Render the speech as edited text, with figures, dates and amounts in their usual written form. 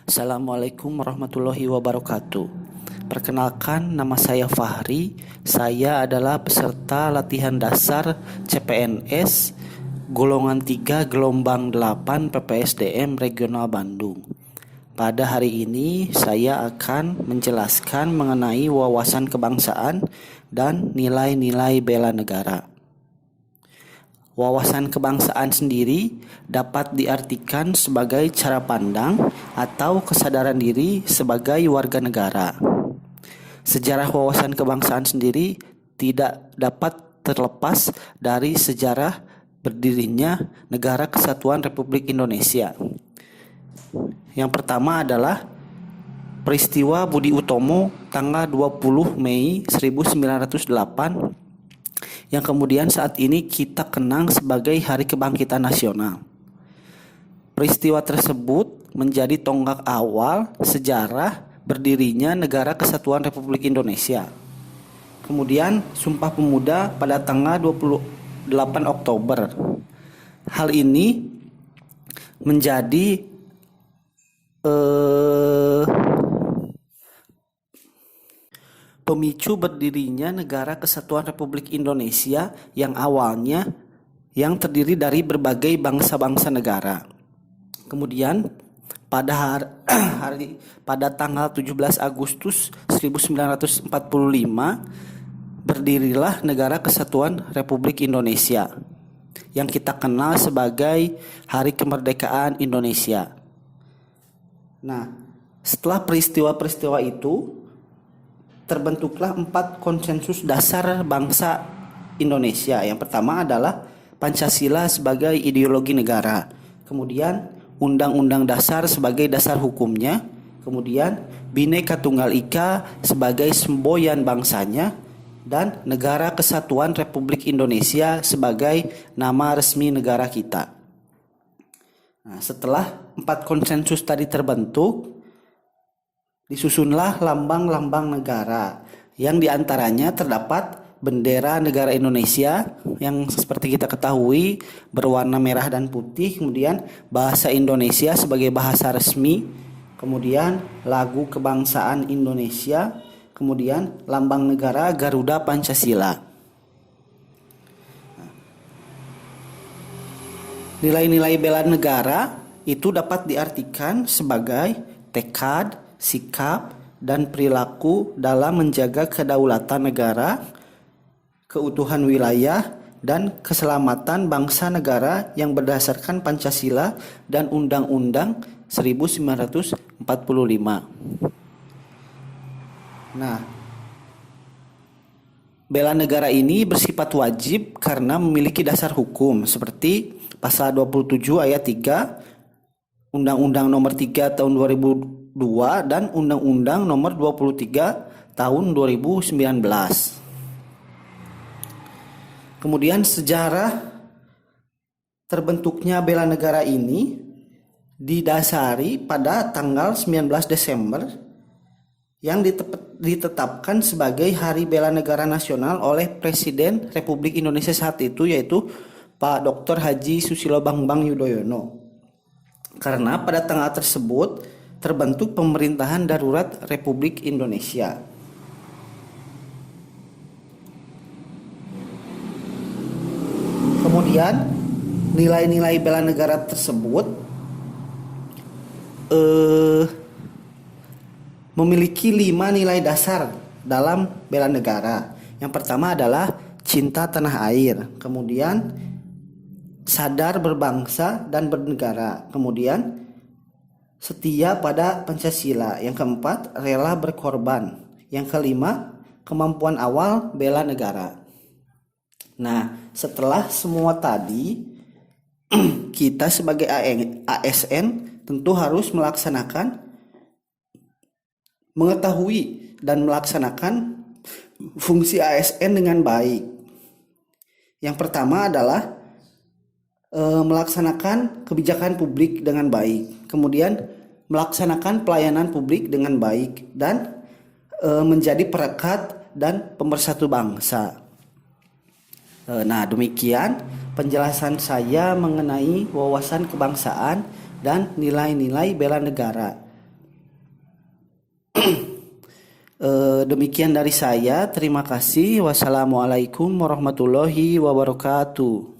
Assalamualaikum warahmatullahi wabarakatuh. Perkenalkan, nama saya Fahri. Saya adalah peserta latihan dasar CPNS golongan 3 gelombang 8 PPSDM Regional Bandung. Pada hari ini saya akan menjelaskan mengenai wawasan kebangsaan dan nilai-nilai bela negara. Wawasan kebangsaan sendiri dapat diartikan sebagai cara pandang atau kesadaran diri sebagai warga negara. Sejarah wawasan kebangsaan sendiri tidak dapat terlepas dari sejarah berdirinya Negara Kesatuan Republik Indonesia. Yang pertama adalah peristiwa Budi Utomo tanggal 20 Mei 1908 yang kemudian saat ini kita kenang sebagai Hari Kebangkitan Nasional. Peristiwa tersebut menjadi tonggak awal sejarah berdirinya Negara Kesatuan Republik Indonesia. Kemudian Sumpah Pemuda pada tanggal 28 Oktober. Hal ini menjadi pemicu berdirinya Negara Kesatuan Republik Indonesia yang awalnya yang terdiri dari berbagai bangsa-bangsa negara. Kemudian pada tanggal 17 Agustus 1945 berdirilah Negara Kesatuan Republik Indonesia yang kita kenal sebagai Hari Kemerdekaan Indonesia. Nah, setelah peristiwa-peristiwa itu terbentuklah 4 konsensus dasar bangsa Indonesia. Yang pertama adalah Pancasila sebagai ideologi negara. Kemudian Undang-Undang Dasar sebagai dasar hukumnya. Kemudian Bhinneka Tunggal Ika sebagai semboyan bangsanya. Dan Negara Kesatuan Republik Indonesia sebagai nama resmi negara kita. Nah, setelah 4 konsensus tadi terbentuk, disusunlah lambang-lambang negara yang diantaranya terdapat bendera negara Indonesia yang seperti kita ketahui berwarna merah dan putih, kemudian bahasa Indonesia sebagai bahasa resmi, kemudian lagu kebangsaan Indonesia, kemudian lambang negara Garuda Pancasila. Nilai-nilai bela negara itu dapat diartikan sebagai tekad, sikap, dan perilaku dalam menjaga kedaulatan negara, keutuhan wilayah, dan keselamatan bangsa negara yang berdasarkan Pancasila dan Undang-Undang 1945. Nah, bela negara ini bersifat wajib karena memiliki dasar hukum seperti pasal 27 ayat 3 Undang-Undang nomor 3 tahun 2002 dan Undang-Undang nomor 23 tahun 2019. Kemudian sejarah terbentuknya bela negara ini didasari pada tanggal 19 Desember yang ditetapkan sebagai Hari Bela Negara Nasional oleh Presiden Republik Indonesia saat itu, yaitu Pak Dr. Haji Susilo Bambang Yudhoyono. Karena pada tanggal tersebut terbentuk pemerintahan darurat Republik Indonesia. Kemudian nilai-nilai bela negara tersebut memiliki 5 nilai dasar dalam bela negara. Yang pertama adalah cinta tanah air, kemudian sadar berbangsa dan bernegara, kemudian setia pada Pancasila, yang keempat rela berkorban, yang kelima kemampuan awal bela negara. Nah, setelah semua tadi kita sebagai ASN tentu harus mengetahui dan melaksanakan fungsi ASN dengan baik. Yang pertama adalah melaksanakan kebijakan publik dengan baik, kemudian melaksanakan pelayanan publik dengan baik, dan menjadi perekat dan pemersatu bangsa. Nah, demikian penjelasan saya mengenai wawasan kebangsaan dan nilai-nilai bela negara. Demikian dari saya. Terima kasih. Wassalamualaikum warahmatullahi wabarakatuh.